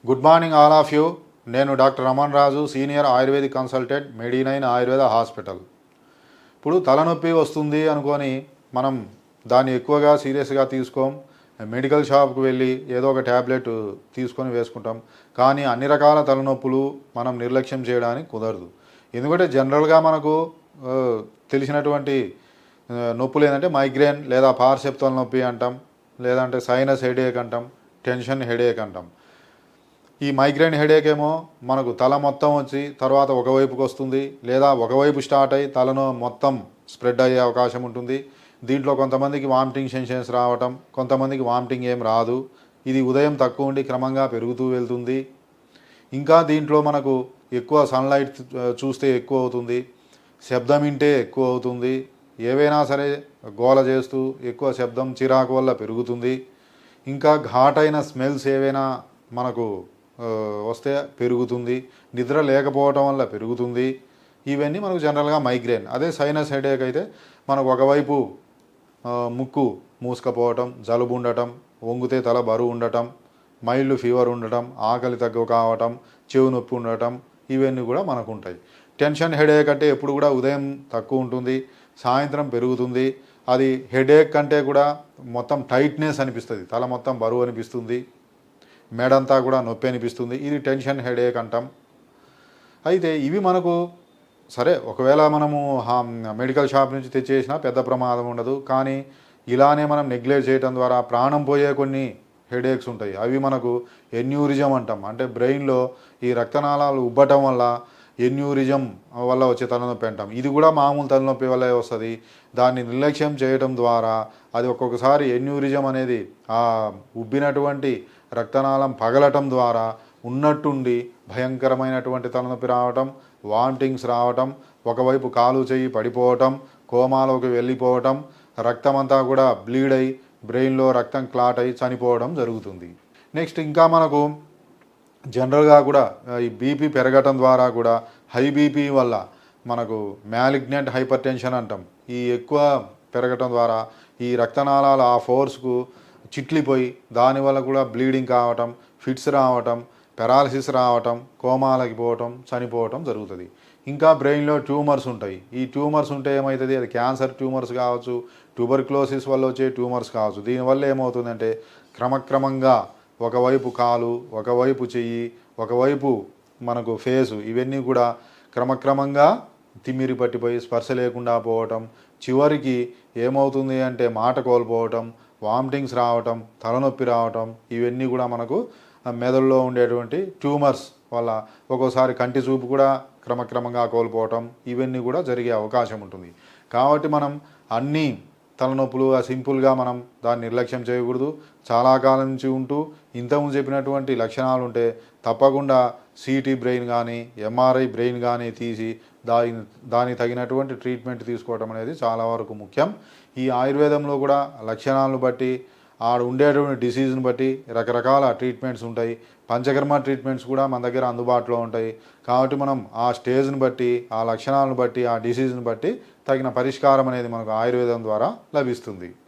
Good morning all of you. నేను doctor Raman Raju, senior ayurvedic consultant, మెడి9 Ayurveda hospital. ఇప్పుడు తలనొప్పి వస్తుంది అనుకొని మనం దాన్ని ఎక్కువగా సీరియస్గా తీసుకోం. మెడికల్ షాప్కి వెళ్ళి ఏదో ఒక ట్యాబ్లెట్ తీసుకొని వేసుకుంటాం. కానీ అన్ని రకాల తలనొప్పులు మనం నిర్లక్ష్యం చేయడానికి కుదరదు. ఎందుకంటే జనరల్గా మనకు తెలిసినటువంటి నొప్పులు ఏంటంటే మైగ్రేన్ లేదా పార్సెప్టల్ నొప్పి అంటాం, లేదంటే సైనస్ హెడేక్ అంటాం, టెన్షన్ హెడేక్ అంటాం. ఈ మైగ్రేన్ హెడేక్ ఏమో మనకు తల మొత్తం వచ్చి తర్వాత ఒకవైపుకి వస్తుంది, లేదా ఒకవైపు స్టార్ట్ అయ్యి తలను మొత్తం స్ప్రెడ్ అయ్యే అవకాశం ఉంటుంది. దీంట్లో కొంతమందికి వామిటింగ్ సెన్సేషన్స్ రావటం, కొంతమందికి వామిటింగ్ ఏం రాదు. ఇది ఉదయం తక్కువ ఉండి క్రమంగా పెరుగుతూ వెళ్తుంది. ఇంకా దీంట్లో మనకు ఎక్కువ సన్లైట్ చూస్తే ఎక్కువ అవుతుంది, శబ్దం వింటే ఎక్కువ అవుతుంది, ఏవైనా సరే గోల చేస్తూ ఎక్కువ శబ్దం చిరాకు వల్ల పెరుగుతుంది. ఇంకా ఘాటైన స్మెల్స్ ఏవైనా మనకు వస్తే పెరుగుతుంది, నిద్ర లేకపోవటం వల్ల పెరుగుతుంది. ఇవన్నీ మనకు జనరల్గా మైగ్రేన్. అదే సైనస్ హెడేక్ అయితే మనకు ఒకవైపు ముక్కు మూసుకపోవటం, జలుబు ఉండటం, వంగితే తల బరువు ఉండటం, మైల్డ్ ఫీవర్ ఉండటం, ఆకలి తక్కువ కావటం, చెవు నొప్పి ఉండటం, ఇవన్నీ కూడా మనకు ఉంటాయి. టెన్షన్ హెడేక్ అంటే ఎప్పుడు కూడా ఉదయం తక్కువ ఉంటుంది, సాయంత్రం పెరుగుతుంది. అది హెడేక్ కంటే కూడా మొత్తం టైట్నెస్ అనిపిస్తుంది, తల మొత్తం బరువు అనిపిస్తుంది, మెడంతా కూడా నొప్పి అనిపిస్తుంది. ఇది టెన్షన్ హెడేక్ అంటాం. అయితే ఇవి మనకు సరే ఒకవేళ మనము మెడికల్ షాప్ నుంచి తెచ్చేసినా పెద్ద ప్రమాదం ఉండదు. కానీ ఇలానే మనం నెగ్లెక్ట్ చేయడం ద్వారా ప్రాణం పోయే కొన్ని హెడేక్స్ ఉంటాయి. అవి మనకు ఎన్యూరిజం అంటాం. అంటే బ్రెయిన్లో ఈ రక్తనాళాలు ఉబ్బటం వల్ల ఎన్యూరిజం వల్ల వచ్చే తలనొప్పి అంటాం. ఇది కూడా మామూలు తలనొప్పి వల్లే వస్తుంది. దాన్ని నిర్లక్ష్యం చేయడం ద్వారా అది ఒక్కొక్కసారి ఎన్యూరిజం అనేది ఆ ఉబ్బినటువంటి రక్తనాళం పగలటం ద్వారా ఉన్నట్టుండి భయంకరమైనటువంటి తలనొప్పి రావటం, వామిటింగ్స్ రావటం, ఒకవైపు కాలు చెయ్యి పడిపోవటం, కోమాలోకి వెళ్ళిపోవటం, రక్తమంతా కూడా బ్లీడ్ అయి బ్రెయిన్లో రక్తం క్లాట్ అయి చనిపోవడం జరుగుతుంది. నెక్స్ట్ ఇంకా మనకు జనరల్గా కూడా ఈ బీపీ పెరగటం ద్వారా కూడా హై బీపీ వల్ల మనకు మ్యాలిగ్నెంట్ హైపర్ టెన్షన్ అంటాం. ఈ ఎక్కువ పెరగటం ద్వారా ఈ రక్తనాళాల ఆ ఫోర్స్కు చిట్లిపోయి దానివల్ల కూడా బ్లీడింగ్ కావటం, ఫిట్స్ రావటం, పెరాలసిస్ రావటం, కోమాలకి పోవటం, చనిపోవటం జరుగుతుంది. ఇంకా బ్రెయిన్లో ట్యూమర్స్ ఉంటాయి. ఈ ట్యూమర్స్ ఉంటే ఏమవుతుంది, అది క్యాన్సర్ ట్యూమర్స్ కావచ్చు, ట్యూబర్క్లోసిస్ వల్ల వచ్చే ట్యూమర్స్ కావచ్చు. దీనివల్ల ఏమవుతుందంటే క్రమక్రమంగా ఒకవైపు కాలు, ఒకవైపు చెయ్యి, ఒకవైపు మనకు ఫేసు, ఇవన్నీ కూడా క్రమక్రమంగా తిమ్మిరి పట్టిపోయి స్పర్శ లేకుండా పోవటం, చివరికి ఏమవుతుంది అంటే మాట కోల్పోవటం, వామిటింగ్స్ రావటం, తలనొప్పి రావటం, ఇవన్నీ కూడా మనకు మెదడులో ఉండేటువంటి ట్యూమర్స్ వల్ల ఒక్కోసారి కంటి చూపు కూడా క్రమక్రమంగా కోల్పోవటం, ఇవన్నీ కూడా జరిగే అవకాశం ఉంటుంది. కాబట్టి మనం అన్నీ తలనొప్పులు సింపుల్గా మనం దాన్ని నిర్లక్ష్యం చేయకూడదు. చాలా కాలం నుంచి ఉంటూ ఇంతకుముందు చెప్పినటువంటి లక్షణాలు ఉంటే తప్పకుండా సిటీ బ్రెయిన్ కానీ ఎంఆర్ఐ బ్రెయిన్ కానీ తీసి దానికి తగినటువంటి ట్రీట్మెంట్ తీసుకోవడం అనేది చాలా వరకు ముఖ్యం. ఈ ఆయుర్వేదంలో కూడా లక్షణాలను బట్టి ఆడ ఉండేటువంటి డిసీజ్ని బట్టి రకరకాల ట్రీట్మెంట్స్ ఉంటాయి. పంచకర్మ ట్రీట్మెంట్స్ కూడా మన దగ్గర అందుబాటులో ఉంటాయి. కాబట్టి మనం ఆ స్టేజ్ని బట్టి, ఆ లక్షణాలను బట్టి, ఆ డిసీజ్ని బట్టి తగిన పరిష్కారం అనేది మనకు ఆయుర్వేదం ద్వారా లభిస్తుంది.